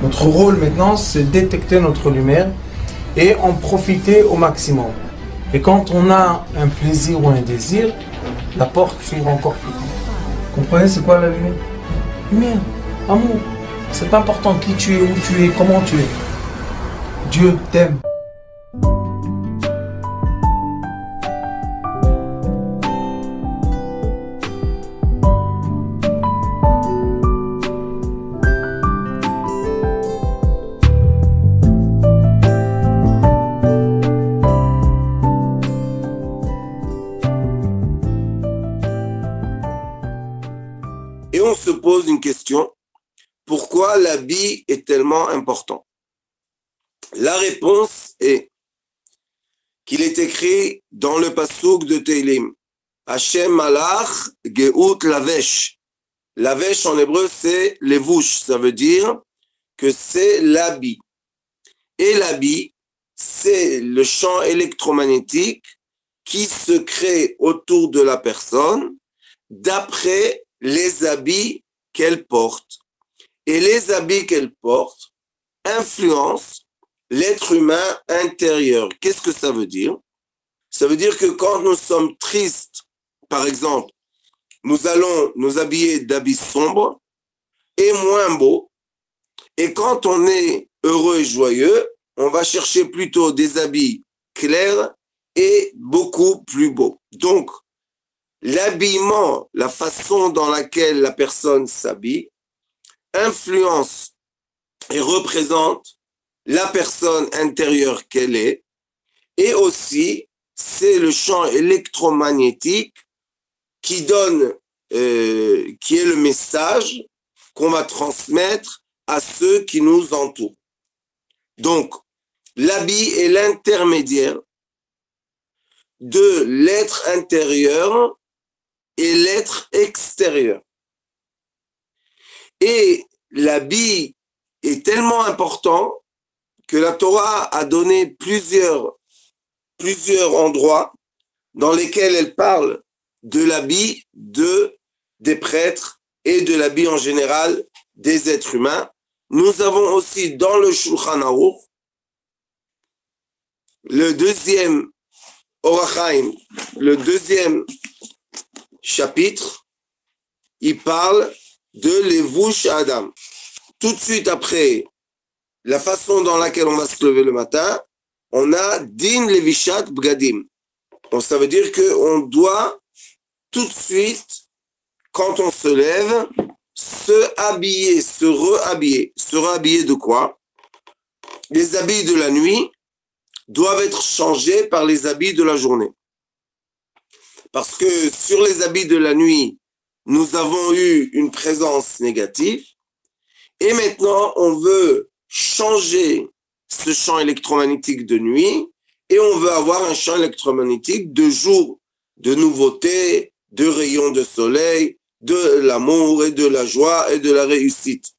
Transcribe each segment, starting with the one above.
Notre rôle maintenant, c'est détecter notre lumière et en profiter au maximum. Et quand on a un plaisir ou un désir, la porte s'ouvre encore plus. Comprenez, c'est quoi la lumière? Lumière, amour. C'est pas important qui tu es, où tu es, comment tu es. Dieu t'aime. Et on se pose une question, pourquoi l'habit est tellement important? La réponse est qu'il est écrit dans le passouk de Teilim, Hashem malach geut lavesh. Lavesh en hébreu c'est levouche, ça veut dire que c'est l'habit. Et l'habit, c'est le champ électromagnétique qui se crée autour de la personne d'après les habits qu'elle porte. Et les habits qu'elle porte influencent l'être humain intérieur. Qu'est-ce que ça veut dire? Ça veut dire que quand nous sommes tristes, par exemple, nous allons nous habiller d'habits sombres et moins beaux. Et quand on est heureux et joyeux, on va chercher plutôt des habits clairs et beaucoup plus beaux. Donc, l'habillement, la façon dans laquelle la personne s'habille, influence et représente la personne intérieure qu'elle est, et aussi c'est le champ électromagnétique qui donne, qui est le message qu'on va transmettre à ceux qui nous entourent. Donc, l'habit est l'intermédiaire de l'être intérieur et l'être extérieur. Et l'habit est tellement important que la Torah a donné plusieurs endroits dans lesquels elle parle de l'habit des prêtres et de l'habit en général des êtres humains. Nous avons aussi dans le Shulchan Aruch, le deuxième Orach Chaim, le deuxième chapitre, il parle de Levouch Adam. Tout de suite après la façon dans laquelle on va se lever le matin, on a Din Levishat Bgadim. Donc ça veut dire qu'on doit tout de suite, quand on se lève, se habiller, se rehabiller. Se rehabiller de quoi? Les habits de la nuit doivent être changés par les habits de la journée. Parce que sur les habits de la nuit, nous avons eu une présence négative. Et maintenant, on veut changer ce champ électromagnétique de nuit et on veut avoir un champ électromagnétique de jour, de nouveauté, de rayons de soleil, de l'amour et de la joie et de la réussite.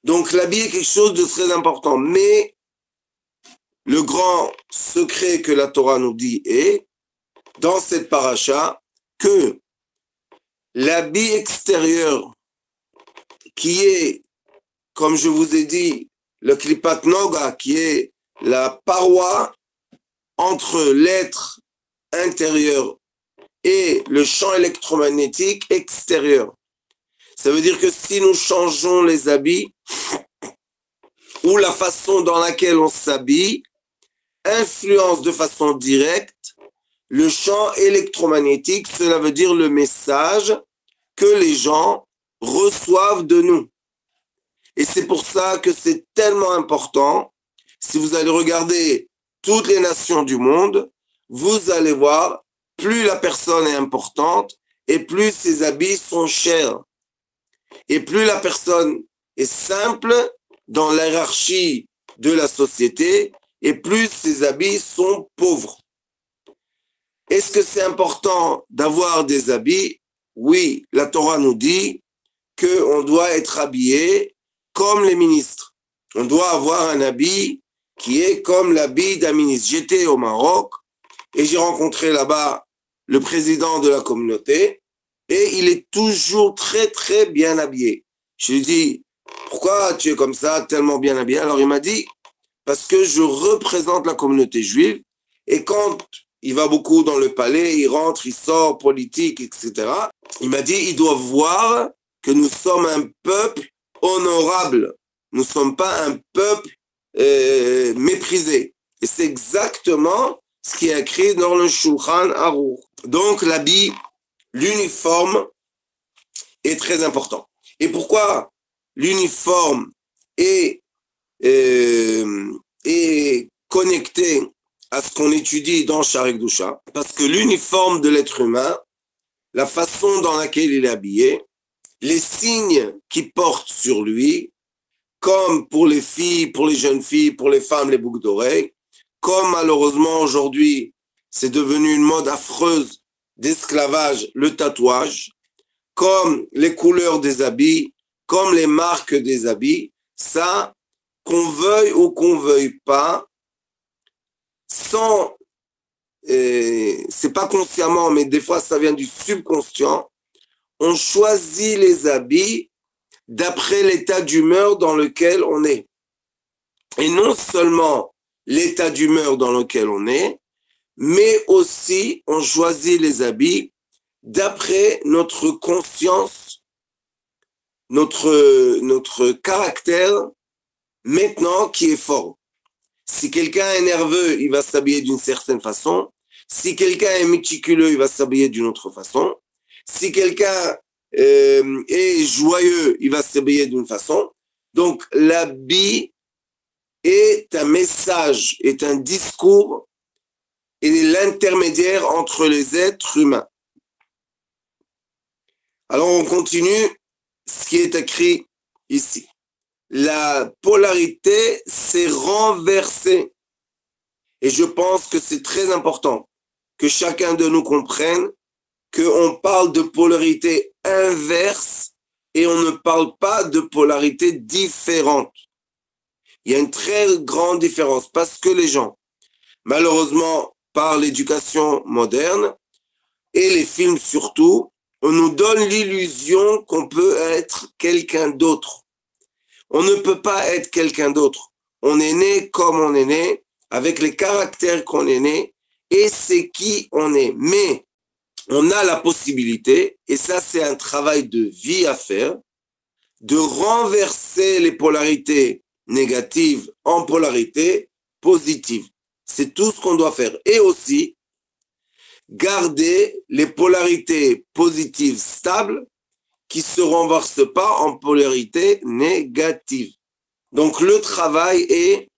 Donc l'habit est quelque chose de très important. Mais le grand secret que la Torah nous dit est, dans cette paracha, que l'habit extérieur qui est, comme je vous ai dit, le klipat noga, qui est la paroi entre l'être intérieur et le champ électromagnétique extérieur. Ça veut dire que si nous changeons les habits ou la façon dans laquelle on s'habille, influence de façon directe le champ électromagnétique, cela veut dire le message que les gens reçoivent de nous. Et c'est pour ça que c'est tellement important. Si vous allez regarder toutes les nations du monde, vous allez voir, plus la personne est importante et plus ses habits sont chers. Et plus la personne est simple dans la hiérarchie de la société et plus ses habits sont pauvres. Est-ce que c'est important d'avoir des habits? Oui, la Torah nous dit qu'on doit être habillé comme les ministres. On doit avoir un habit qui est comme l'habit d'un ministre. J'étais au Maroc et j'ai rencontré là-bas le président de la communauté et il est toujours très très bien habillé. Je lui dis, pourquoi tu es comme ça, tellement bien habillé? Alors il m'a dit, parce que je représente la communauté juive, et quand il va beaucoup dans le palais, il rentre, il sort, politique, etc. Il m'a dit, il doit voir que nous sommes un peuple honorable. Nous ne sommes pas un peuple méprisé. Et c'est exactement ce qui est écrit dans le Shulchan Aruch. Donc l'habit, l'uniforme est très important. Et pourquoi l'uniforme est connecté à ce qu'on étudie dans Sha'arei Kedusha? Parce que l'uniforme de l'être humain, la façon dans laquelle il est habillé, les signes qu'il porte sur lui, comme pour les filles, pour les jeunes filles, pour les femmes, les boucles d'oreilles, comme malheureusement aujourd'hui, c'est devenu une mode affreuse d'esclavage, le tatouage, comme les couleurs des habits, comme les marques des habits, ça, qu'on veuille ou qu'on veuille pas, sans, c'est pas consciemment, mais des fois ça vient du subconscient, on choisit les habits d'après l'état d'humeur dans lequel on est. Et non seulement l'état d'humeur dans lequel on est, mais aussi on choisit les habits d'après notre conscience, notre caractère maintenant qui est fort. Si quelqu'un est nerveux, il va s'habiller d'une certaine façon. Si quelqu'un est méticuleux, il va s'habiller d'une autre façon. Si quelqu'un est joyeux, il va s'habiller d'une façon. Donc l'habit est un message, est un discours et l'intermédiaire entre les êtres humains. Alors on continue ce qui est écrit ici. La polarité s'est renversée. Et je pense que c'est très important que chacun de nous comprenne qu'on parle de polarité inverse et on ne parle pas de polarité différente. Il y a une très grande différence parce que les gens, malheureusement, par l'éducation moderne et les films surtout, on nous donne l'illusion qu'on peut être quelqu'un d'autre. On ne peut pas être quelqu'un d'autre. On est né comme on est né, avec les caractères qu'on est né, et c'est qui on est. Mais on a la possibilité, et ça c'est un travail de vie à faire, de renverser les polarités négatives en polarités positives. C'est tout ce qu'on doit faire. Et aussi, garder les polarités positives stables qui se renversent pas en polarité négative. Donc le travail est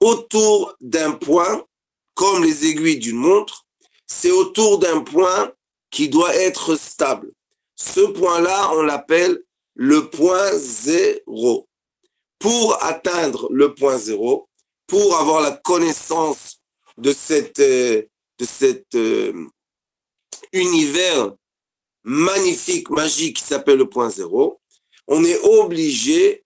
autour d'un point, comme les aiguilles d'une montre, c'est autour d'un point qui doit être stable. Ce point-là, on l'appelle le point zéro. Pour atteindre le point zéro, pour avoir la connaissance de cet univers magnifique, magique qui s'appelle le point zéro, on est obligé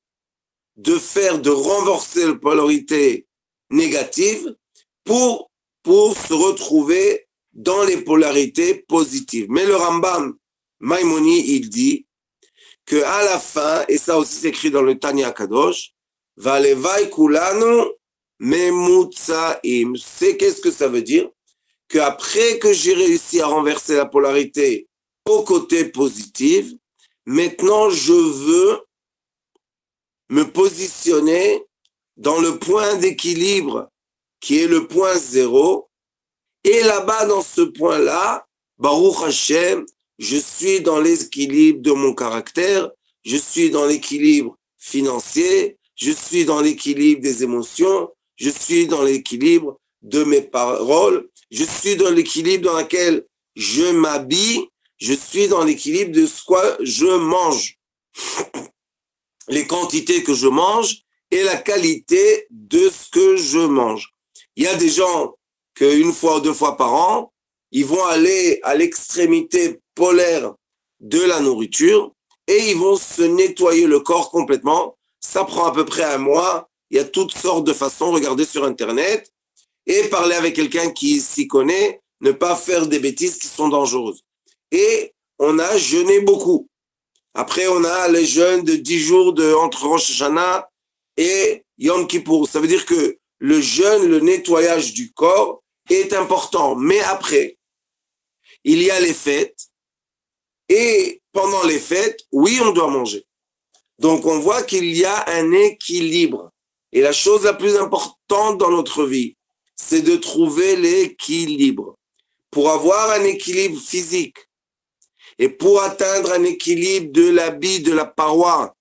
de renverser la polarité négative pour se retrouver dans les polarités positives. Mais le Rambam Maimoni, il dit que à la fin, et ça aussi c'est écrit dans le Tanya Kadosh, Valevai kulanu memutzaim. C'est qu'est-ce que ça veut dire? Qu'après que j'ai réussi à renverser la polarité au côté positif, maintenant je veux me positionner dans le point d'équilibre qui est le point zéro. Et là-bas, dans ce point-là, Baruch Hashem, je suis dans l'équilibre de mon caractère, je suis dans l'équilibre financier, je suis dans l'équilibre des émotions, je suis dans l'équilibre de mes paroles, je suis dans l'équilibre dans lequel je m'habille, je suis dans l'équilibre de ce que je mange. Les quantités que je mange et la qualité de ce que je mange. Il y a des gens qu'une fois ou deux fois par an, ils vont aller à l'extrémité polaire de la nourriture et ils vont se nettoyer le corps complètement. Ça prend à peu près un mois. Il y a toutes sortes de façons. Regardez sur Internet et parler avec quelqu'un qui s'y connaît, ne pas faire des bêtises qui sont dangereuses. Et on a jeûné beaucoup. Après, on a les jeûnes de 10 jours entre Rosh Hashanah et Yom Kippour. Ça veut dire que le jeûne, le nettoyage du corps est important. Mais après, il y a les fêtes. Et pendant les fêtes, oui, on doit manger. Donc, on voit qu'il y a un équilibre. Et la chose la plus importante dans notre vie, c'est de trouver l'équilibre. Pour avoir un équilibre physique et pour atteindre un équilibre de l'habit, de la paroi,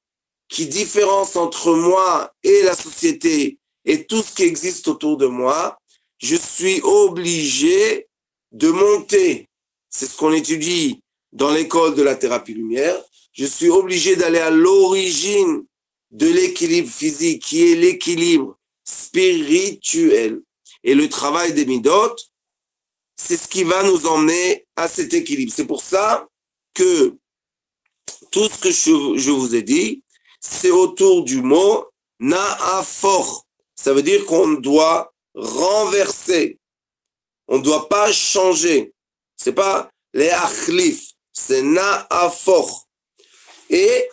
qui différence entre moi et la société et tout ce qui existe autour de moi, je suis obligé de monter. C'est ce qu'on étudie dans l'école de la thérapie lumière. Je suis obligé d'aller à l'origine de l'équilibre physique, qui est l'équilibre spirituel. Et le travail des midot, c'est ce qui va nous emmener à cet équilibre. C'est pour ça que tout ce que je vous ai dit, c'est autour du mot na'afor. Ça veut dire qu'on doit renverser. On ne doit pas changer. C'est pas les achlif, c'est na'afor. Et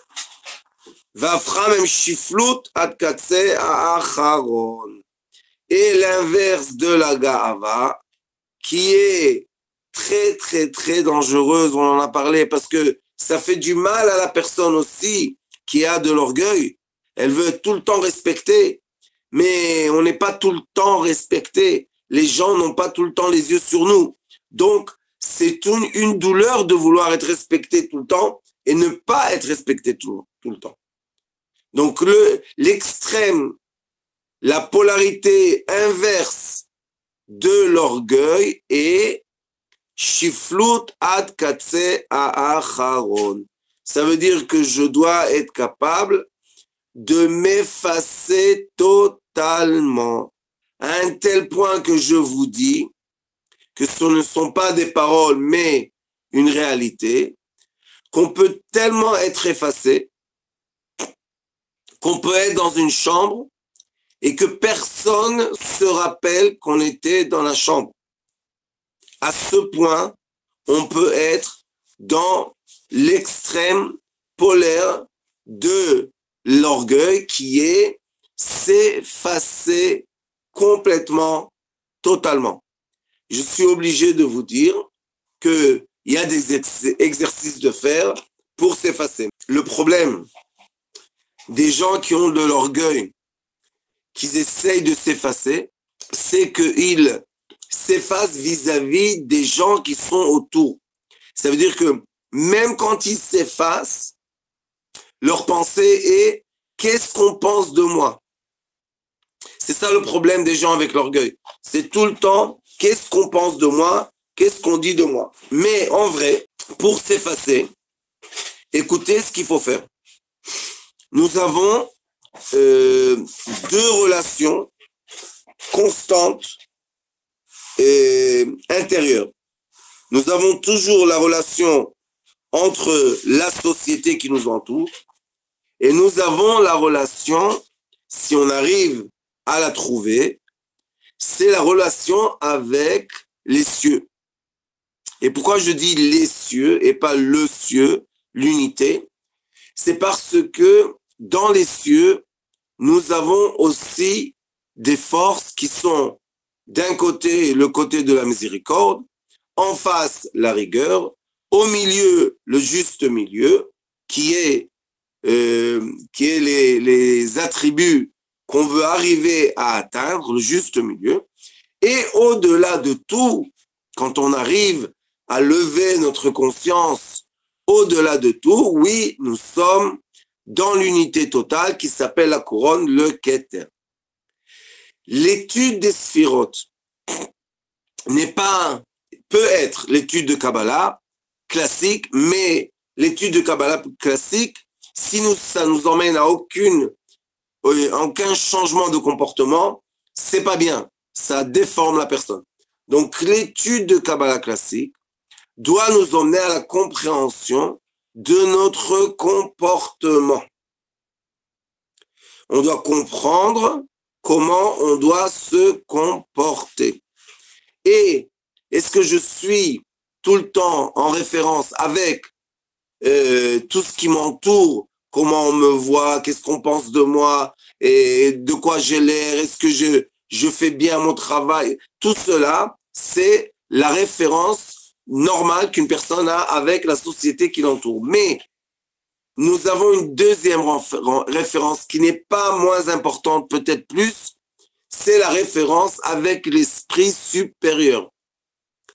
vafra mem shiflut ad katse ha'acharon. Et l'inverse de la ga'ava, qui est très, très, très dangereuse, on en a parlé, parce que ça fait du mal à la personne aussi qui a de l'orgueil. Elle veut tout le temps respecter, mais on n'est pas tout le temps respecté. Les gens n'ont pas tout le temps les yeux sur nous. Donc, c'est une douleur de vouloir être respecté tout le temps et ne pas être respecté tout le temps. Donc, l'extrême, la polarité inverse de l'orgueil est shiflut ad katse ha'acharon. Ça veut dire que je dois être capable de m'effacer totalement, à un tel point que je vous dis que ce ne sont pas des paroles, mais une réalité, qu'on peut tellement être effacé, qu'on peut être dans une chambre et que personne se rappelle qu'on était dans la chambre. À ce point, on peut être dans l'extrême polaire de l'orgueil qui est s'effacer complètement, totalement. Je suis obligé de vous dire qu'il y a des exercices de faire pour s'effacer. Le problème des gens qui ont de l'orgueil, qui essayent de s'effacer, c'est qu'ils s'effacent vis-à-vis des gens qui sont autour. Ça veut dire que même quand ils s'effacent, leur pensée est « qu'est-ce qu'on pense de moi ?» C'est ça le problème des gens avec l'orgueil. C'est tout le temps « qu'est-ce qu'on pense de moi ?» Qu'est-ce qu'on dit de moi? Mais en vrai, pour s'effacer, écoutez ce qu'il faut faire. Nous avons deux relations constantes et intérieures. Nous avons toujours la relation entre la société qui nous entoure et nous avons la relation, si on arrive à la trouver, c'est la relation avec les cieux. Et pourquoi je dis les cieux et pas le cieux, l'unité? C'est parce que dans les cieux, nous avons aussi des forces qui sont d'un côté le côté de la miséricorde, en face la rigueur, au milieu le juste milieu, qui est les attributs qu'on veut arriver à atteindre, le juste milieu. Et au-delà de tout, quand on arrive à lever notre conscience au-delà de tout, oui, nous sommes dans l'unité totale qui s'appelle la couronne, le Keter. L'étude des sphirotes peut être l'étude de Kabbalah classique, mais l'étude de Kabbalah classique, si ça nous emmène à aucun changement de comportement, c'est pas bien. Ça déforme la personne. Donc, l'étude de Kabbalah classique doit nous emmener à la compréhension de notre comportement. On doit comprendre comment on doit se comporter. Et est-ce que je suis tout le temps en référence avec tout ce qui m'entoure, comment on me voit, qu'est-ce qu'on pense de moi, et de quoi j'ai l'air, est-ce que je fais bien mon travail. Tout cela, c'est la référence normale qu'une personne a avec la société qui l'entoure. Mais nous avons une deuxième référence qui n'est pas moins importante, peut-être plus, c'est la référence avec l'esprit supérieur.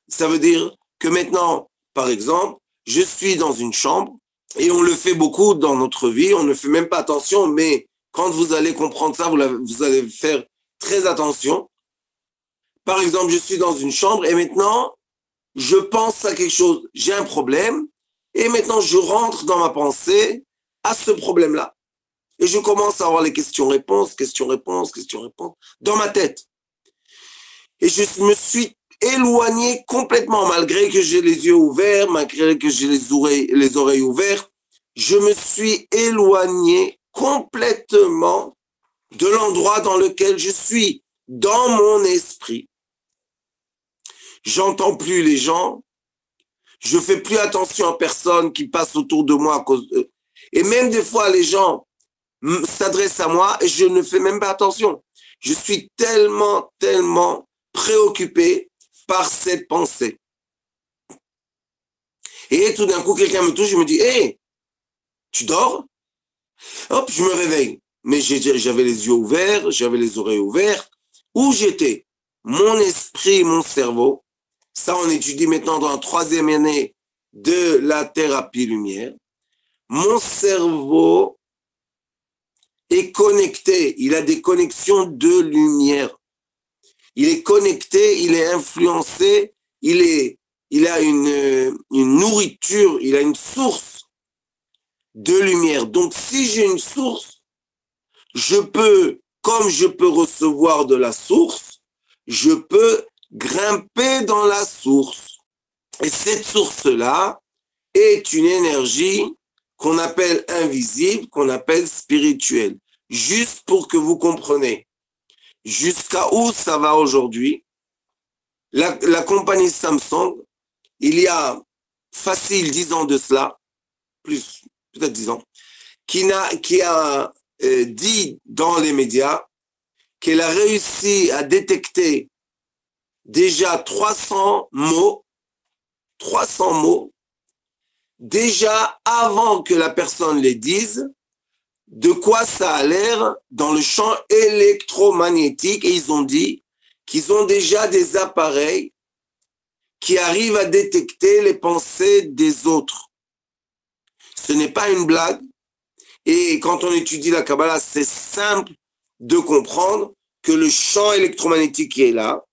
Ça veut dire que maintenant, par exemple, je suis dans une chambre et on le fait beaucoup dans notre vie, on ne fait même pas attention, mais quand vous allez comprendre ça, vous allez faire très attention. Par exemple, je suis dans une chambre et maintenant, je pense à quelque chose, j'ai un problème et maintenant je rentre dans ma pensée à ce problème-là. Et je commence à avoir les questions-réponses, questions-réponses, questions-réponses dans ma tête. Et je me suis éloigné complètement, malgré que j'ai les yeux ouverts, malgré que j'ai les oreilles ouvertes, je me suis éloigné complètement de l'endroit dans lequel je suis, dans mon esprit. J'entends plus les gens, je fais plus attention à personne qui passe autour de moi à cause de... Et même des fois, les gens s'adressent à moi et je ne fais même pas attention. Je suis tellement préoccupé par cette pensée. Et tout d'un coup, quelqu'un me touche, je me dis, hey, tu dors? Hop, je me réveille. Mais j'avais les yeux ouverts, j'avais les oreilles ouvertes. Où j'étais? Mon esprit, mon cerveau. Ça, on étudie maintenant dans la 3e année de la thérapie lumière. Mon cerveau est connecté. Il a des connexions de lumière. Il est connecté, il est influencé, il a une nourriture, il a une source de lumière. Donc, si j'ai une source, comme je peux recevoir de la source, je peux grimper dans la source. Et cette source-là est une énergie qu'on appelle invisible, qu'on appelle spirituelle. Juste pour que vous compreniez. Jusqu'à où ça va aujourd'hui, la compagnie Samsung, il y a facile 10 ans de cela, plus, peut-être 10 ans, qui a dit dans les médias qu'elle a réussi à détecter déjà 300 mots, déjà avant que la personne les dise, de quoi ça a l'air dans le champ électromagnétique, et ils ont dit qu'ils ont déjà des appareils qui arrivent à détecter les pensées des autres. Ce n'est pas une blague, et quand on étudie la Kabbalah, c'est simple de comprendre que le champ électromagnétique qui est là,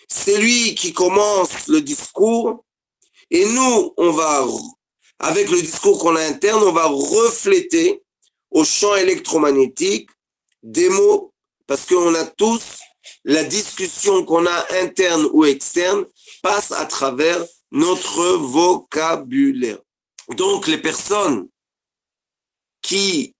c'est lui qui commence le discours, et nous, avec le discours qu'on a interne, on va refléter au champ électromagnétique des mots, parce qu'on a tous, la discussion qu'on a interne ou externe passe à travers notre vocabulaire. Donc, les personnes qui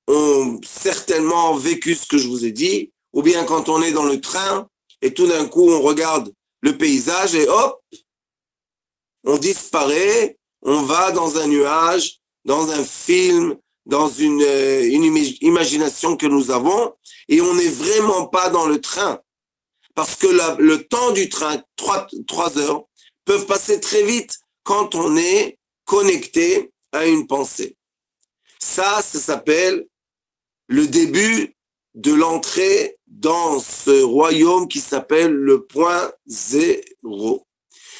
ont certainement vécu ce que je vous ai dit, ou bien quand on est dans le train et tout d'un coup on regarde le paysage et hop, on disparaît, on va dans un nuage, dans un film, dans une imagination que nous avons, et on n'est vraiment pas dans le train. Parce que le temps du train, 3 heures, peuvent passer très vite quand on est connecté à une pensée. Ça s'appelle le début de l'entrée dans ce royaume qui s'appelle le point zéro.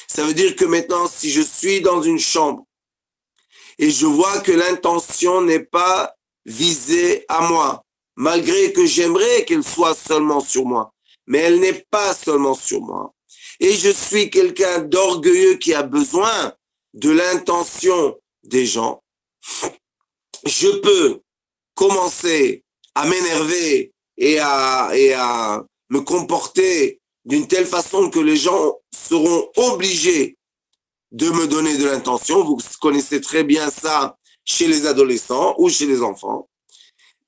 Ça veut dire que maintenant, si je suis dans une chambre et je vois que l'intention n'est pas visée à moi, malgré que j'aimerais qu'elle soit seulement sur moi, mais elle n'est pas seulement sur moi. Et je suis quelqu'un d'orgueilleux qui a besoin de l'intention des gens. Je peux commencer à m'énerver et à me comporter d'une telle façon que les gens seront obligés de me donner de l'intention. Vous connaissez très bien ça chez les adolescents ou chez les enfants.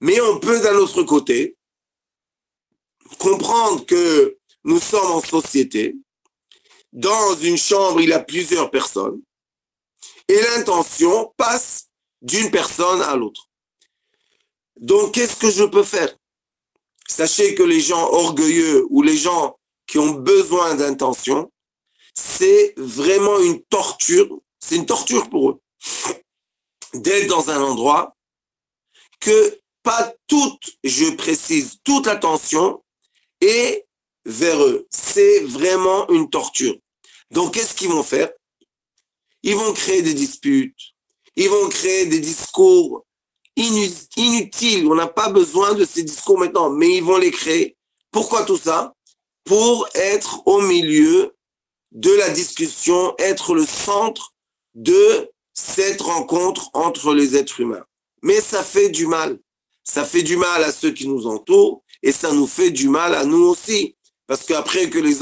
Mais on peut d'un autre côté comprendre que nous sommes en société. Dans une chambre, il y a plusieurs personnes. Et l'intention passe d'une personne à l'autre. Donc, qu'est-ce que je peux faire? Sachez que les gens orgueilleux ou les gens qui ont besoin d'intention, c'est vraiment une torture. C'est une torture pour eux d'être dans un endroit que pas toute, je précise, toute l'attention est vers eux. C'est vraiment une torture. Donc, qu'est-ce qu'ils vont faire? Ils vont créer des disputes. Ils vont créer des discours inutiles. On n'a pas besoin de ces discours maintenant, mais ils vont les créer. Pourquoi tout ça? Pour être au milieu de la discussion, être le centre de cette rencontre entre les êtres humains. Mais ça fait du mal. Ça fait du mal à ceux qui nous entourent et ça nous fait du mal à nous aussi. Parce qu'après que les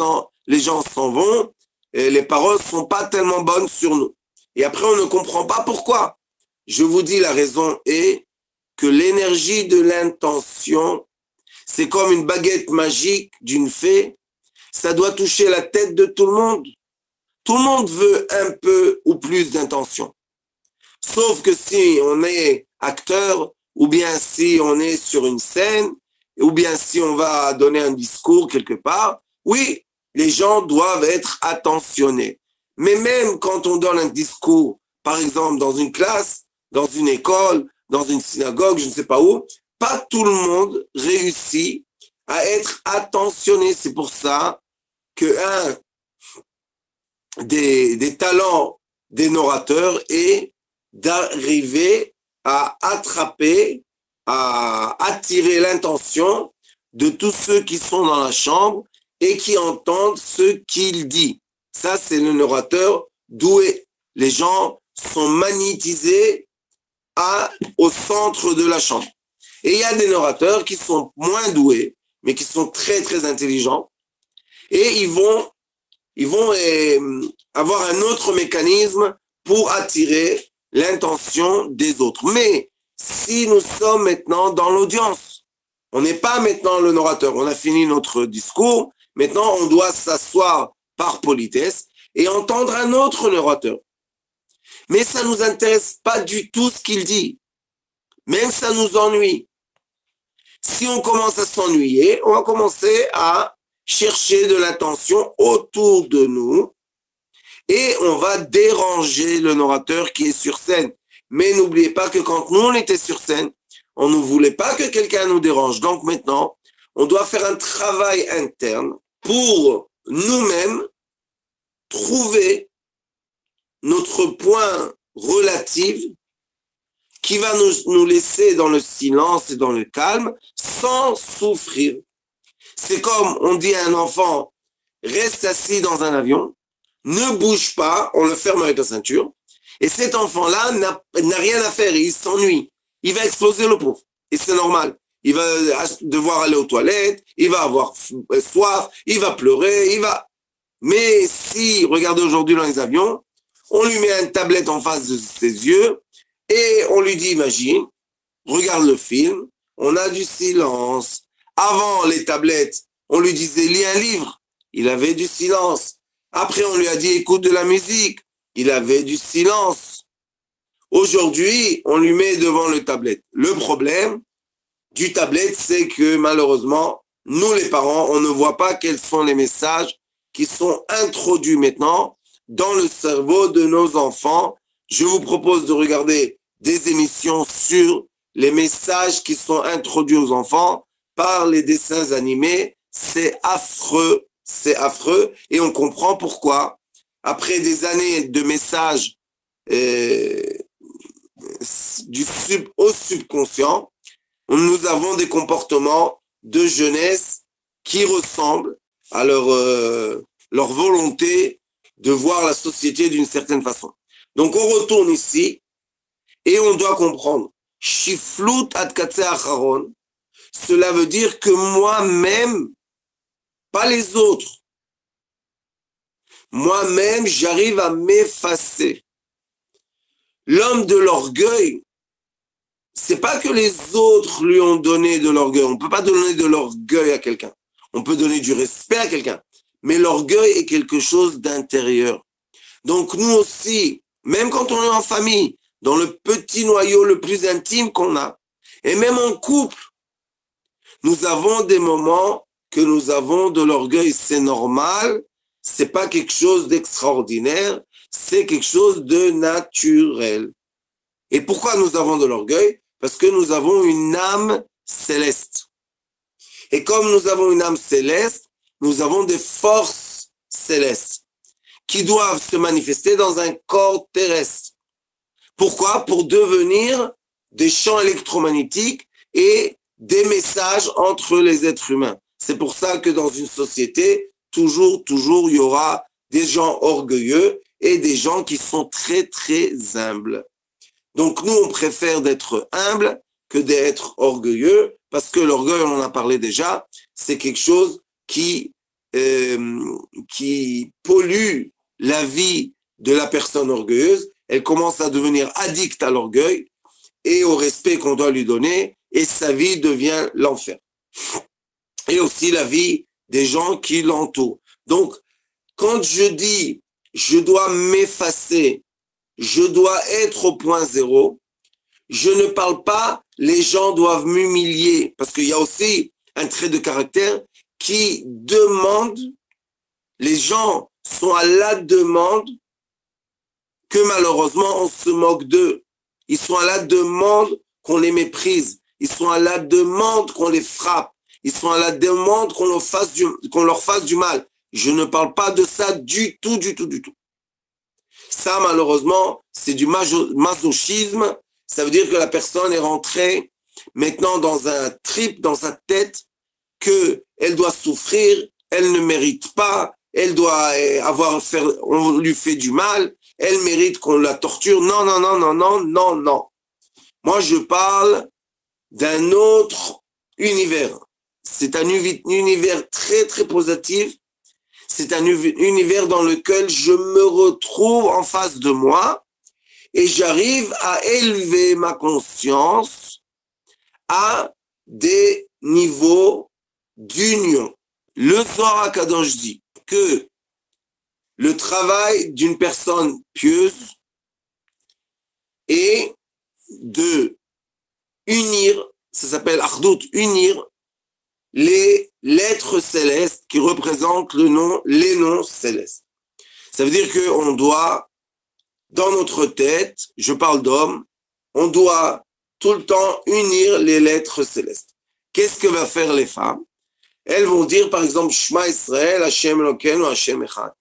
gens s'en vont, les paroles ne sont pas tellement bonnes sur nous. Et après, on ne comprend pas pourquoi. Je vous dis, la raison est que l'énergie de l'intention, c'est comme une baguette magique d'une fée. Ça doit toucher la tête de tout le monde. Tout le monde veut un peu ou plus d'intention. Sauf que si on est acteur, ou bien si on est sur une scène, ou bien si on va donner un discours quelque part, oui, les gens doivent être attentionnés. Mais même quand on donne un discours, par exemple dans une classe, dans une école, dans une synagogue, je ne sais pas où, pas tout le monde réussit à être attentionné. C'est pour ça que un des talents des orateurs est d'arriver à attraper, à attirer l'intention de tous ceux qui sont dans la chambre et qui entendent ce qu'il dit. Ça, c'est le orateur doué. Les gens sont magnétisés au centre de la chambre. Et il y a des orateurs qui sont moins doués, mais qui sont très, très intelligents. Et ils vont avoir un autre mécanisme pour attirer l'intention des autres. Mais si nous sommes maintenant dans l'audience, on n'est pas maintenant le orateur, on a fini notre discours, maintenant on doit s'asseoir par politesse et entendre un autre orateur. Mais ça ne nous intéresse pas du tout ce qu'il dit. Même ça nous ennuie. Si on commence à s'ennuyer, on va commencer à chercher de l'attention autour de nous et on va déranger le orateur qui est sur scène. Mais n'oubliez pas que quand nous, on était sur scène, on ne voulait pas que quelqu'un nous dérange. Donc maintenant, on doit faire un travail interne pour nous-mêmes trouver notre point relatif qui va nous laisser dans le silence et dans le calme sans souffrir. C'est comme on dit à un enfant, reste assis dans un avion, ne bouge pas, on le ferme avec la ceinture, et cet enfant-là n'a rien à faire, il s'ennuie. Il va exploser le pauvre, et c'est normal. Il va devoir aller aux toilettes, il va avoir soif, il va pleurer, Mais si, regardez aujourd'hui dans les avions, on lui met une tablette en face de ses yeux, et on lui dit, imagine, regarde le film, on a du silence. Avant les tablettes, on lui disait, lis un livre, il avait du silence. Après, on lui a dit, écoute de la musique, il avait du silence. Aujourd'hui, on lui met devant le tablette. Le problème du tablette, c'est que malheureusement, nous les parents, on ne voit pas quels sont les messages qui sont introduits maintenant dans le cerveau de nos enfants. Je vous propose de regarder des émissions sur les messages qui sont introduits aux enfants par les dessins animés. C'est affreux, et on comprend pourquoi. Après des années de messages au subconscient, nous avons des comportements de jeunesse qui ressemblent à leur volonté de voir la société d'une certaine façon. Donc on retourne ici et on doit comprendre. Shiflut ad katse acharon, cela veut dire que moi-même, pas les autres, moi-même, j'arrive à m'effacer. L'homme de l'orgueil, c'est pas que les autres lui ont donné de l'orgueil. On peut pas donner de l'orgueil à quelqu'un. On peut donner du respect à quelqu'un. Mais l'orgueil est quelque chose d'intérieur. Donc nous aussi, même quand on est en famille, dans le petit noyau le plus intime qu'on a, et même en couple, nous avons des moments que nous avons de l'orgueil, c'est normal, c'est pas quelque chose d'extraordinaire, c'est quelque chose de naturel. Et pourquoi nous avons de l'orgueil? Parce que nous avons une âme céleste. Et comme nous avons une âme céleste, nous avons des forces célestes qui doivent se manifester dans un corps terrestre. Pourquoi? Pour devenir des champs électromagnétiques et des messages entre les êtres humains. C'est pour ça que dans une société, toujours, il y aura des gens orgueilleux et des gens qui sont très, très humbles. Donc nous, on préfère d'être humble que d'être orgueilleux, parce que l'orgueil, on en a parlé déjà, c'est quelque chose qui pollue la vie de la personne orgueilleuse. Elle commence à devenir addicte à l'orgueil et au respect qu'on doit lui donner, et sa vie devient l'enfer. Et aussi la vie des gens qui l'entourent. Donc, quand je dis je dois m'effacer, je dois être au point zéro, je ne parle pas les gens doivent m'humilier, parce qu'il y a aussi un trait de caractère qui demande, les gens sont à la demande que malheureusement on se moque d'eux. Ils sont à la demande qu'on les méprise. Ils sont à la demande qu'on les frappe. Ils sont à la demande qu'on leur fasse du mal. Je ne parle pas de ça du tout. Ça, malheureusement, c'est du masochisme. Ça veut dire que la personne est rentrée maintenant dans un trip dans sa tête qu'elle doit souffrir, elle ne mérite pas, elle doit on lui fait du mal, elle mérite qu'on la torture. Non. Moi, je parle d'un autre univers. C'est un univers très, très positif. C'est un univers dans lequel je me retrouve en face de moi et j'arrive à élever ma conscience à des niveaux d'union. Le Zohar HaKadosh dit que le travail d'une personne pieuse est de unir, ça s'appelle Achdut, unir les lettres célestes qui représentent les noms célestes. Ça veut dire qu'on doit, dans notre tête, je parle d'homme, on doit tout le temps unir les lettres célestes. Qu'est-ce que vont faire les femmes? Elles vont dire, par exemple, Shema Israël, Hashem Elokeinu, Hashem Echad.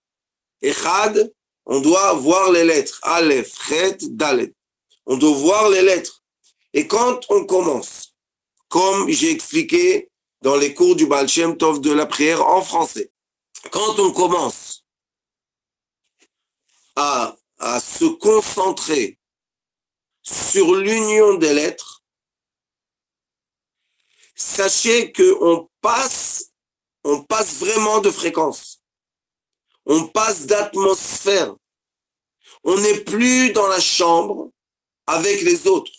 Echad, on doit voir les lettres. Aleph, Chet, Dalet. On doit voir les lettres. Et quand on commence, comme j'ai expliqué dans les cours du Baal Shem Tov de la prière en français, quand on commence à se concentrer sur l'union des lettres, sachez qu'on passe vraiment de fréquence. On passe d'atmosphère. On n'est plus dans la chambre avec les autres.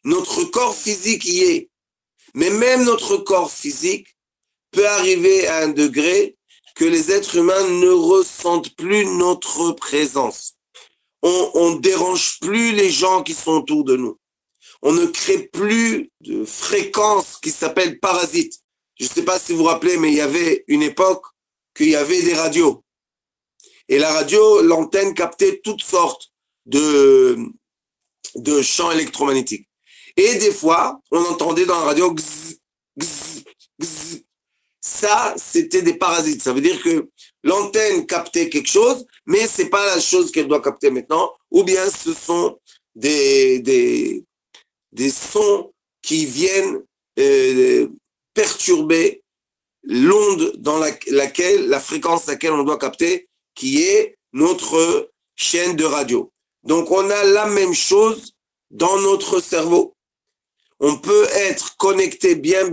Notre corps physique y est. Mais même notre corps physique peut arriver à un degré que les êtres humains ne ressentent plus notre présence. On dérange plus les gens qui sont autour de nous. On ne crée plus de fréquences qui s'appellent parasites. Je ne sais pas si vous vous rappelez, mais il y avait une époque qu'il y avait des radios. Et la radio, l'antenne captait toutes sortes de champs électromagnétiques. Et des fois, on entendait dans la radio gzz, gzz, gzz. Ça, c'était des parasites. Ça veut dire que l'antenne captait quelque chose, mais c'est pas la chose qu'elle doit capter maintenant. Ou bien ce sont des sons qui viennent perturber l'onde dans la fréquence à laquelle on doit capter, qui est notre chaîne de radio. Donc, on a la même chose dans notre cerveau. On peut être connecté bien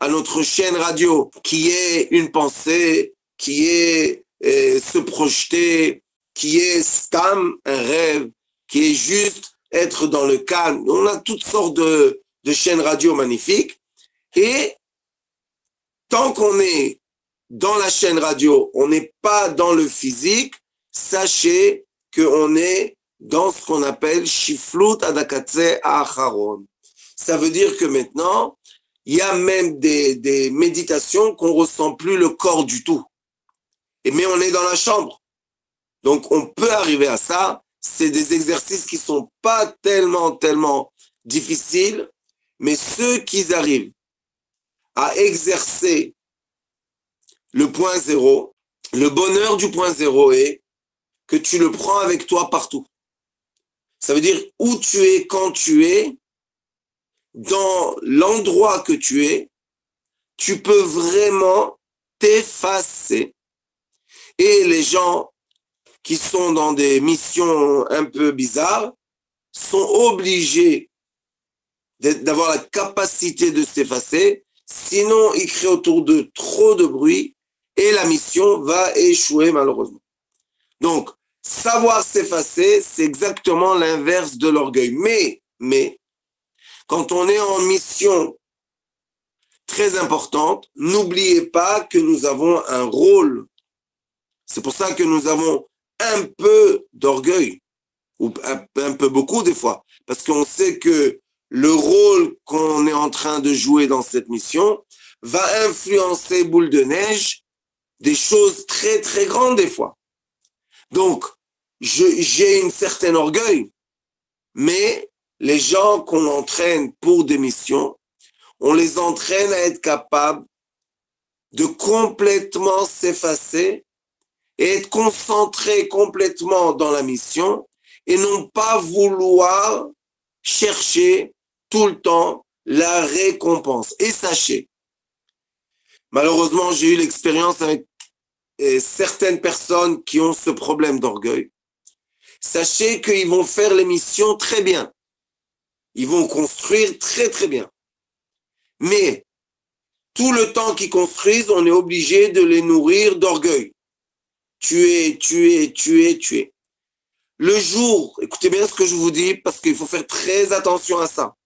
à notre chaîne radio, qui est une pensée, qui est se projeter, qui est stam, un rêve, qui est juste être dans le calme. On a toutes sortes de chaînes radio magnifiques. Et tant qu'on est dans la chaîne radio, on n'est pas dans le physique, sachez qu'on est dans ce qu'on appelle Shiflut Adakatse Acharon. Ça veut dire que maintenant, il y a même des méditations qu'on ne ressent plus le corps du tout. Mais on est dans la chambre. Donc, on peut arriver à ça. C'est des exercices qui ne sont pas tellement difficiles, mais ceux qui arrivent à exercer le point zéro, le bonheur du point zéro est que tu le prends avec toi partout. Ça veut dire où tu es, quand tu es, dans l'endroit que tu peux vraiment t'effacer. Et les gens qui sont dans des missions un peu bizarres sont obligés d'avoir la capacité de s'effacer, sinon ils créent autour d'eux trop de bruit et la mission va échouer malheureusement. Donc, savoir s'effacer, c'est exactement l'inverse de l'orgueil. Mais, quand on est en mission très importante, n'oubliez pas que nous avons un rôle. C'est pour ça que nous avons un peu d'orgueil, ou un peu beaucoup des fois, parce qu'on sait que le rôle qu'on est en train de jouer dans cette mission va influencer boule de neige des choses très grandes des fois. Donc, j'ai une certaine orgueil, mais les gens qu'on entraîne pour des missions, on les entraîne à être capables de complètement s'effacer et être concentrés complètement dans la mission et non pas vouloir chercher tout le temps la récompense. Et sachez, malheureusement, j'ai eu l'expérience avec certaines personnes qui ont ce problème d'orgueil. Sachez qu'ils vont faire les missions très bien. Ils vont construire très bien. Mais tout le temps qu'ils construisent, on est obligé de les nourrir d'orgueil. Tuer. Le jour, écoutez bien ce que je vous dis parce qu'il faut faire très attention à ça.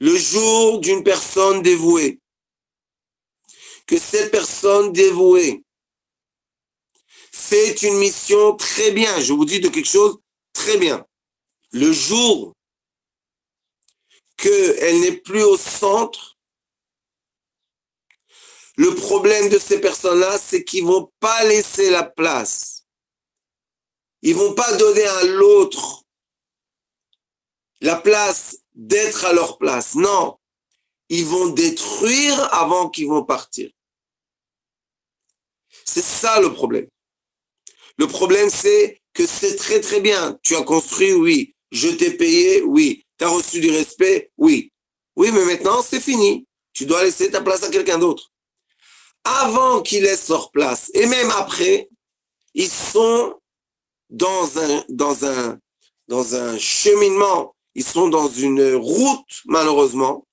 Le jour d'une personne dévouée, que cette personne dévouée fait une mission très bien, je vous dis de quelque chose très bien. Le jour qu'elle n'est plus au centre, le problème de ces personnes-là, c'est qu'ils ne vont pas laisser la place. Ils ne vont pas donner à l'autre la place d'être à leur place. Non, ils vont détruire avant qu'ils vont partir. C'est ça le problème. Le problème, c'est que c'est très bien. Tu as construit, oui. Je t'ai payé, oui. Tu as reçu du respect, oui. Oui, mais maintenant, c'est fini. Tu dois laisser ta place à quelqu'un d'autre. Avant qu'ils laissent leur place, et même après, ils sont dans un cheminement, ils sont dans une route, malheureusement,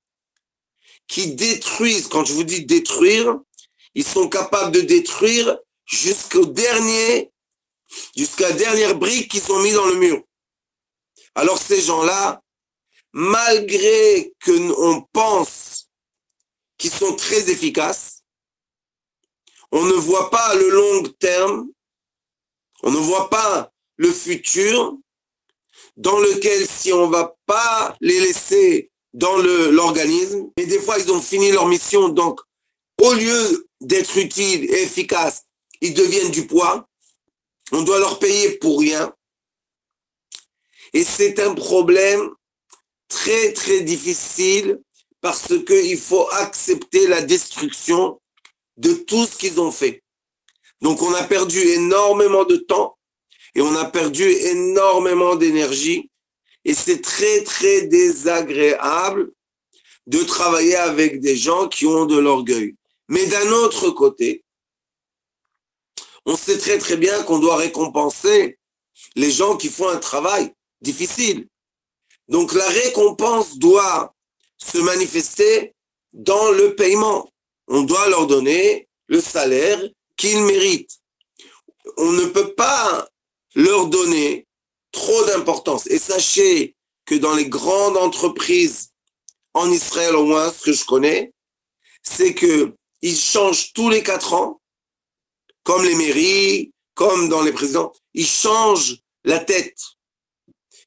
qui détruisent. Quand je vous dis détruire, ils sont capables de détruire jusqu'à la dernière brique qu'ils ont mis dans le mur. Alors ces gens-là, malgré qu'on pense qu'ils sont très efficaces, on ne voit pas le long terme, on ne voit pas le futur dans lequel si on ne va pas les laisser dans l'organisme, et des fois ils ont fini leur mission, donc au lieu d'être utiles et efficaces, ils deviennent du poids, on doit leur payer pour rien. Et c'est un problème très difficile parce qu'il faut accepter la destruction de tout ce qu'ils ont fait. Donc on a perdu énormément de temps et on a perdu énormément d'énergie et c'est très désagréable de travailler avec des gens qui ont de l'orgueil. Mais d'un autre côté, on sait très bien qu'on doit récompenser les gens qui font un travail difficile. Donc la récompense doit se manifester dans le paiement. On doit leur donner le salaire qu'ils méritent. On ne peut pas leur donner trop d'importance. Et sachez que dans les grandes entreprises en Israël, au moins ce que je connais, c'est qu'ils changent tous les 4 ans, comme les mairies, comme dans les présidents, ils changent la tête.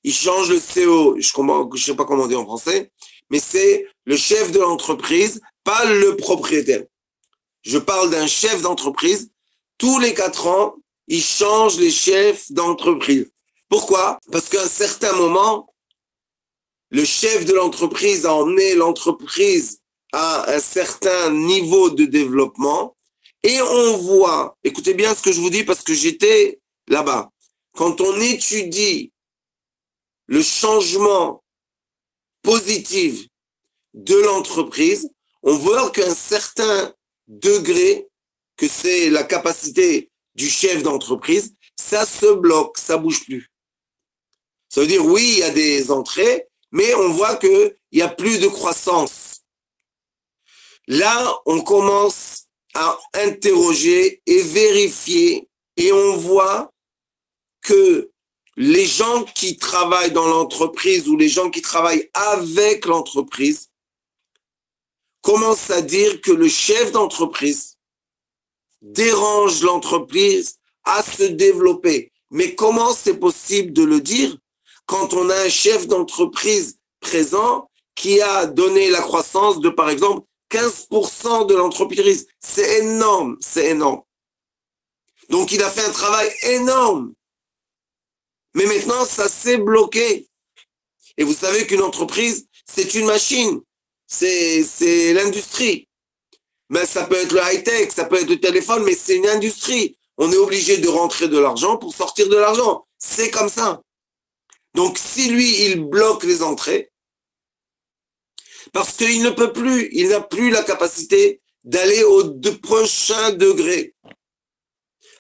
Il change le CEO. Je ne sais pas comment on dit en français, mais c'est le chef de l'entreprise, pas le propriétaire. Je parle d'un chef d'entreprise. Tous les 4 ans, il change les chefs d'entreprise. Pourquoi? Parce qu'à un certain moment, le chef de l'entreprise a emmené l'entreprise à un certain niveau de développement et on voit, écoutez bien ce que je vous dis parce que j'étais là-bas, quand on étudie le changement positif de l'entreprise, on voit qu'à un certain degré, que c'est la capacité du chef d'entreprise, ça se bloque, ça bouge plus. Ça veut dire, oui, il y a des entrées, mais on voit qu'il n'y a plus de croissance. Là, on commence à interroger et vérifier et on voit que les gens qui travaillent dans l'entreprise ou les gens qui travaillent avec l'entreprise commencent à dire que le chef d'entreprise dérange l'entreprise à se développer. Mais comment c'est possible de le dire quand on a un chef d'entreprise présent qui a donné la croissance de, par exemple, 15% de l'entreprise? C'est énorme, c'est énorme. Donc, il a fait un travail énorme. Mais maintenant, ça s'est bloqué. Et vous savez qu'une entreprise, c'est une machine. C'est l'industrie. Mais ça peut être le high-tech, ça peut être le téléphone, mais c'est une industrie. On est obligé de rentrer de l'argent pour sortir de l'argent. C'est comme ça. Donc, si lui, il bloque les entrées, parce qu'il ne peut plus, il n'a plus la capacité d'aller au prochain degré.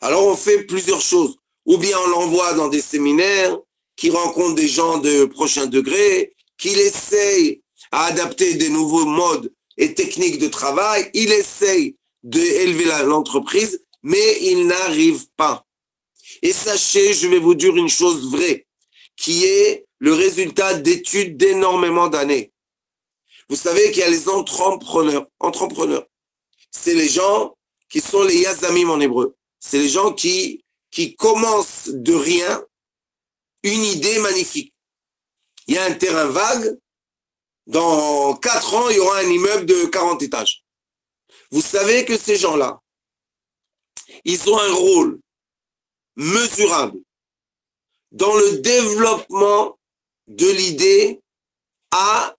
Alors, on fait plusieurs choses. Ou bien on l'envoie dans des séminaires, qui rencontrent des gens de prochain degré, qu'il essaye à adapter des nouveaux modes et techniques de travail, il essaye d'élever l'entreprise, mais il n'arrive pas. Et sachez, je vais vous dire une chose vraie, qui est le résultat d'études d'énormément d'années. Vous savez qu'il y a les entrepreneurs. C'est les gens qui sont les yazamim en hébreu. C'est les gens qui commencent de rien une idée magnifique. Il y a un terrain vague. Dans 4 ans, il y aura un immeuble de 40 étages. Vous savez que ces gens-là, ils ont un rôle mesurable dans le développement de l'idée à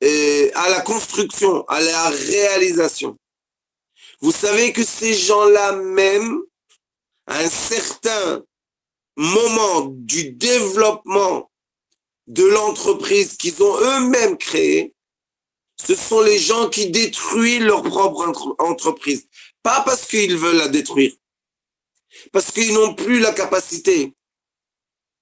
la construction, à la réalisation. Vous savez que ces gens-là même, à un certain moment du développement de l'entreprise qu'ils ont eux-mêmes créée, ce sont les gens qui détruisent leur propre entreprise. Pas parce qu'ils veulent la détruire, parce qu'ils n'ont plus la capacité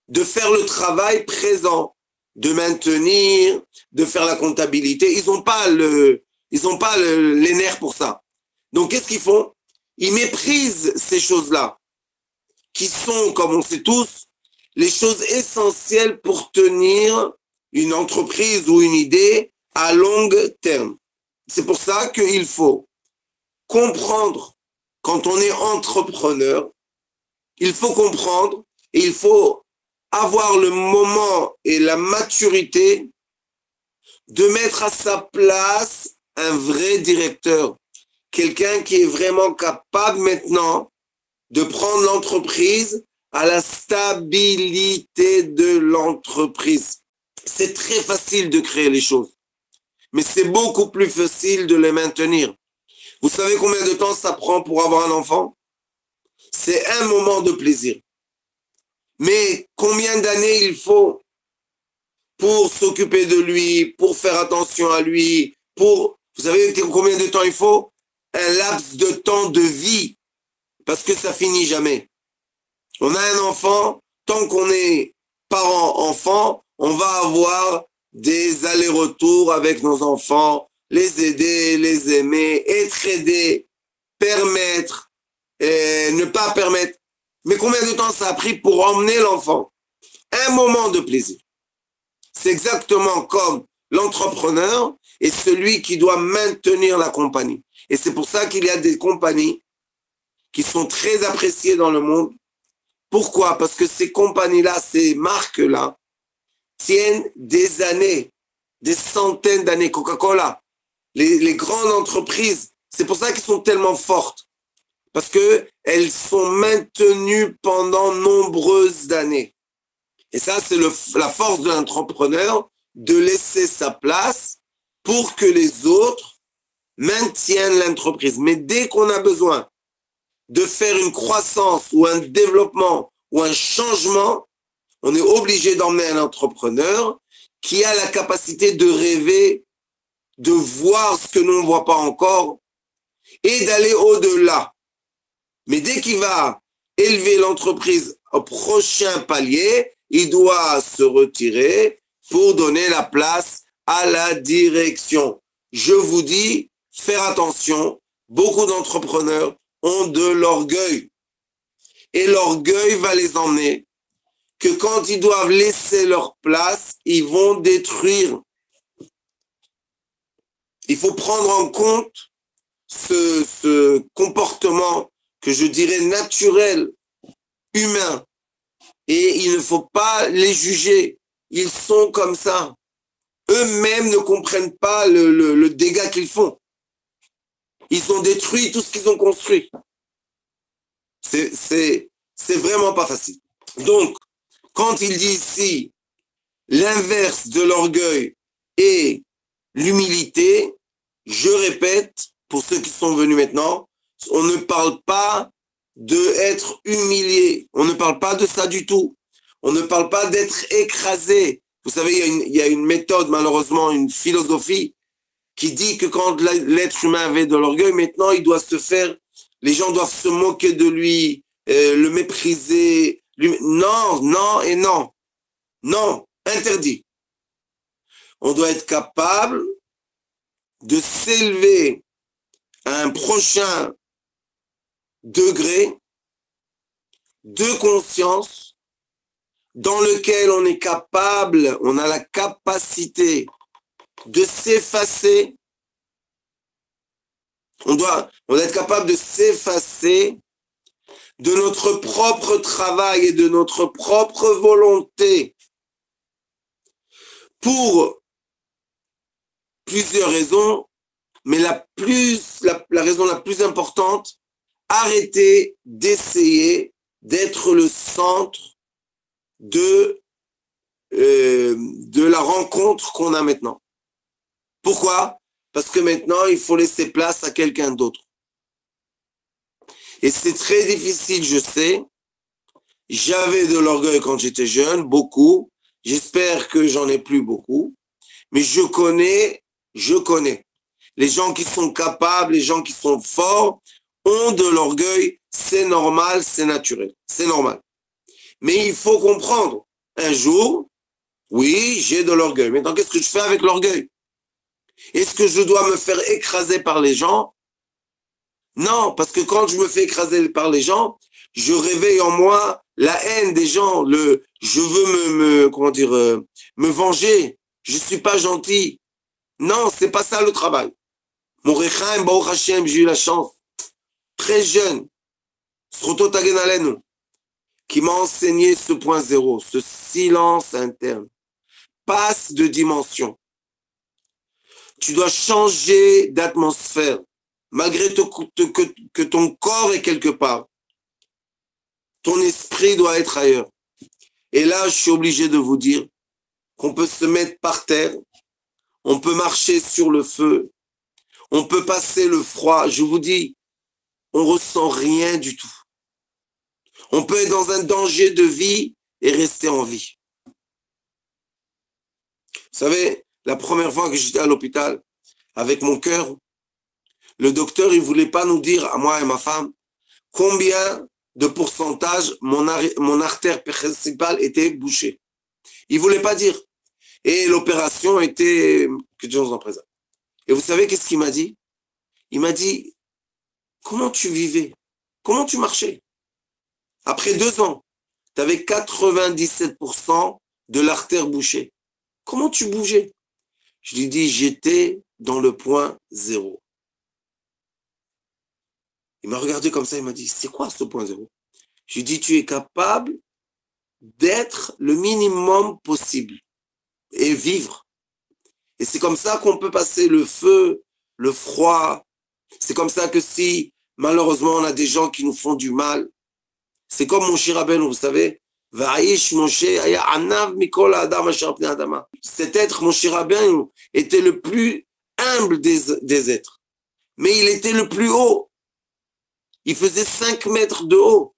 de faire le travail présent, de maintenir, de faire la comptabilité. Ils n'ont pas les nerfs pour ça. Donc, qu'est-ce qu'ils font? Ils méprisent ces choses-là, qui sont, comme on sait tous, les choses essentielles pour tenir une entreprise ou une idée à long terme. C'est pour ça qu'il faut comprendre, quand on est entrepreneur, il faut comprendre et il faut avoir le moment et la maturité de mettre à sa place un vrai directeur, quelqu'un qui est vraiment capable maintenant de prendre l'entreprise à la stabilité de l'entreprise. C'est très facile de créer les choses, mais c'est beaucoup plus facile de les maintenir. Vous savez combien de temps ça prend pour avoir un enfant? C'est un moment de plaisir. Mais combien d'années il faut pour s'occuper de lui, pour faire attention à lui, vous savez combien de temps il faut? Un laps de temps de vie, parce que ça finit jamais. On a un enfant, tant qu'on est parent-enfant, on va avoir des allers-retours avec nos enfants, les aider, les aimer, être aidé, permettre, ne pas permettre. Mais combien de temps ça a pris pour emmener l'enfant? Un moment de plaisir. C'est exactement comme l'entrepreneur est celui qui doit maintenir la compagnie. Et c'est pour ça qu'il y a des compagnies qui sont très appréciées dans le monde Pourquoi? Parce que ces compagnies-là, ces marques-là, tiennent des années, des centaines d'années. Coca-Cola, les grandes entreprises, c'est pour ça qu'elles sont tellement fortes. Parce qu'elles sont maintenues pendant nombreuses années. Et ça, c'est la force de l'entrepreneur, de laisser sa place pour que les autres maintiennent l'entreprise. Mais dès qu'on a besoin de faire une croissance ou un développement ou un changement, on est obligé d'emmener un entrepreneur qui a la capacité de rêver, de voir ce que nous ne voit pas encore et d'aller au-delà. Mais dès qu'il va élever l'entreprise au prochain palier, il doit se retirer pour donner la place à la direction. Je vous dis, faire attention, beaucoup d'entrepreneurs ont de l'orgueil. Et l'orgueil va les emmener que quand ils doivent laisser leur place, ils vont détruire. Il faut prendre en compte ce comportement que je dirais naturel, humain. Et il ne faut pas les juger. Ils sont comme ça. Eux-mêmes ne comprennent pas le dégât qu'ils font. Ils ont détruit tout ce qu'ils ont construit. C'est vraiment pas facile. Donc, quand il dit ici l'inverse de l'orgueil et l'humilité, je répète, pour ceux qui sont venus maintenant, on ne parle pas d'être humilié. On ne parle pas de ça du tout. On ne parle pas d'être écrasé. Vous savez, il y a une méthode, malheureusement, une philosophie qui dit que quand l'être humain avait de l'orgueil, maintenant, il doit se faire, les gens doivent se moquer de lui, le mépriser. Non, non et non. Non, interdit. On doit être capable de s'élever à un prochain degré de conscience dans lequel on est capable, on a la capacité de s'effacer. On doit être capable de s'effacer de notre propre travail et de notre propre volonté pour plusieurs raisons, mais la raison la plus importante, arrêter d'essayer d'être le centre de la rencontre qu'on a maintenant. Pourquoi? Parce que maintenant, il faut laisser place à quelqu'un d'autre. Et c'est très difficile, je sais. J'avais de l'orgueil quand j'étais jeune, beaucoup. J'espère que j'en ai plus beaucoup. Mais je connais. Les gens qui sont capables, les gens qui sont forts, ont de l'orgueil. C'est normal, c'est naturel. C'est normal. Mais il faut comprendre. Un jour, oui, j'ai de l'orgueil. Maintenant, qu'est-ce que je fais avec l'orgueil? Est-ce que je dois me faire écraser par les gens? Non, parce que quand je me fais écraser par les gens, je réveille en moi la haine des gens. Je veux me venger. Je suis pas gentil. Non, c'est pas ça le travail. Mon Rechaim, Baruch Hashem, j'ai eu la chance, très jeune, Sroto Tagen Alenu, qui m'a enseigné ce point zéro, ce silence interne. Passe de dimension. Tu dois changer d'atmosphère, malgré que ton corps est quelque part. Ton esprit doit être ailleurs. Et là, je suis obligé de vous dire qu'on peut se mettre par terre, on peut marcher sur le feu, on peut passer le froid. Je vous dis, on ressent rien du tout. On peut être dans un danger de vie et rester en vie. Vous savez, la première fois que j'étais à l'hôpital avec mon cœur, le docteur, il voulait pas nous dire, à moi et ma femme, combien de pourcentage mon artère principale était bouchée. Il voulait pas dire. Et l'opération était, que Dieu nous en préserve. Et vous savez qu'est-ce qu'il m'a dit? Il m'a dit, comment tu vivais? Comment tu marchais? Après 2 ans, tu avais 97% de l'artère bouchée. Comment tu bougeais? Je lui dis, j'étais dans le point zéro. Il m'a regardé comme ça, il m'a dit, c'est quoi ce point zéro? Je lui dis, tu es capable d'être le minimum possible et vivre. Et c'est comme ça qu'on peut passer le feu, le froid. C'est comme ça que si, malheureusement, on a des gens qui nous font du mal, c'est comme Moshe Rabbeinu, vous savez, cet être, Moshe Rabbeinu, était le plus humble des êtres. Mais il était le plus haut. Il faisait 5 mètres de haut.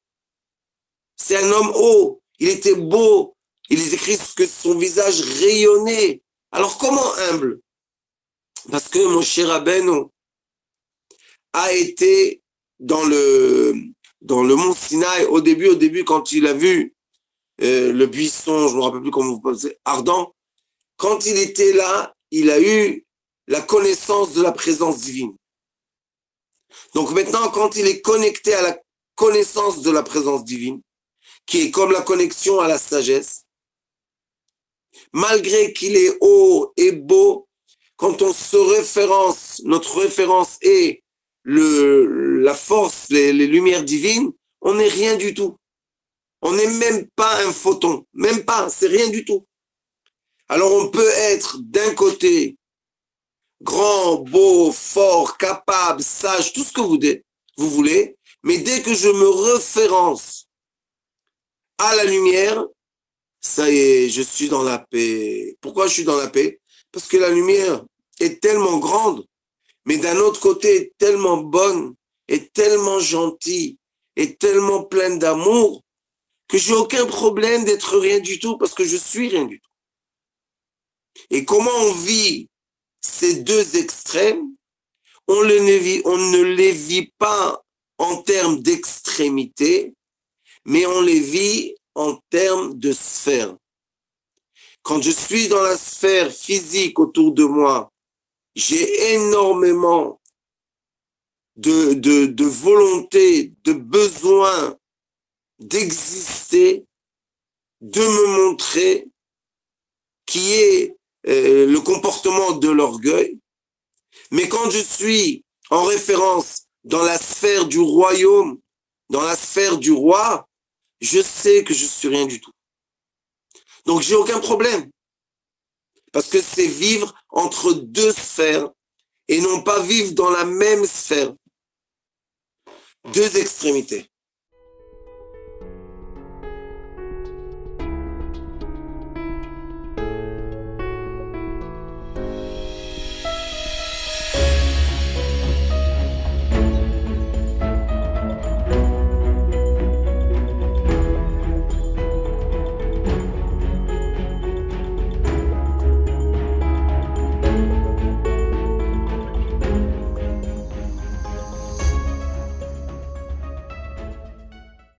C'est un homme haut. Il était beau. Il est écrit que son visage rayonnait. Alors comment humble? Parce que Moshe Rabbeinu a été dans le mont Sinaï au début, quand il a vu le buisson, je ne me rappelle plus comment vous pensez, ardent. Quand il était là, il a eu la connaissance de la présence divine. Donc maintenant, quand il est connecté à la connaissance de la présence divine, qui est comme la connexion à la sagesse, malgré qu'il est haut et beau, quand on se référence, notre référence est la force, les lumières divines, on n'est rien du tout. On n'est même pas un photon, même pas, c'est rien du tout. Alors on peut être d'un côté grand, beau, fort, capable, sage, tout ce que vous voulez, mais dès que je me référence à la lumière, ça y est, je suis dans la paix. Pourquoi je suis dans la paix? Parce que la lumière est tellement grande, mais d'un autre côté, tellement bonne, et tellement gentille, et tellement pleine d'amour, que j'ai aucun problème d'être rien du tout, parce que je suis rien du tout. Et comment on vit ces deux extrêmes? On ne les vit pas en termes d'extrémité, mais on les vit en termes de sphère. Quand je suis dans la sphère physique autour de moi, j'ai énormément de volonté, de besoin d'exister, de me montrer, qui est le comportement de l'orgueil. Mais quand je suis en référence dans la sphère du royaume, dans la sphère du roi, je sais que je suis rien du tout. Donc j'ai aucun problème. Parce que c'est vivre entre deux sphères et non pas vivre dans la même sphère. Deux extrémités.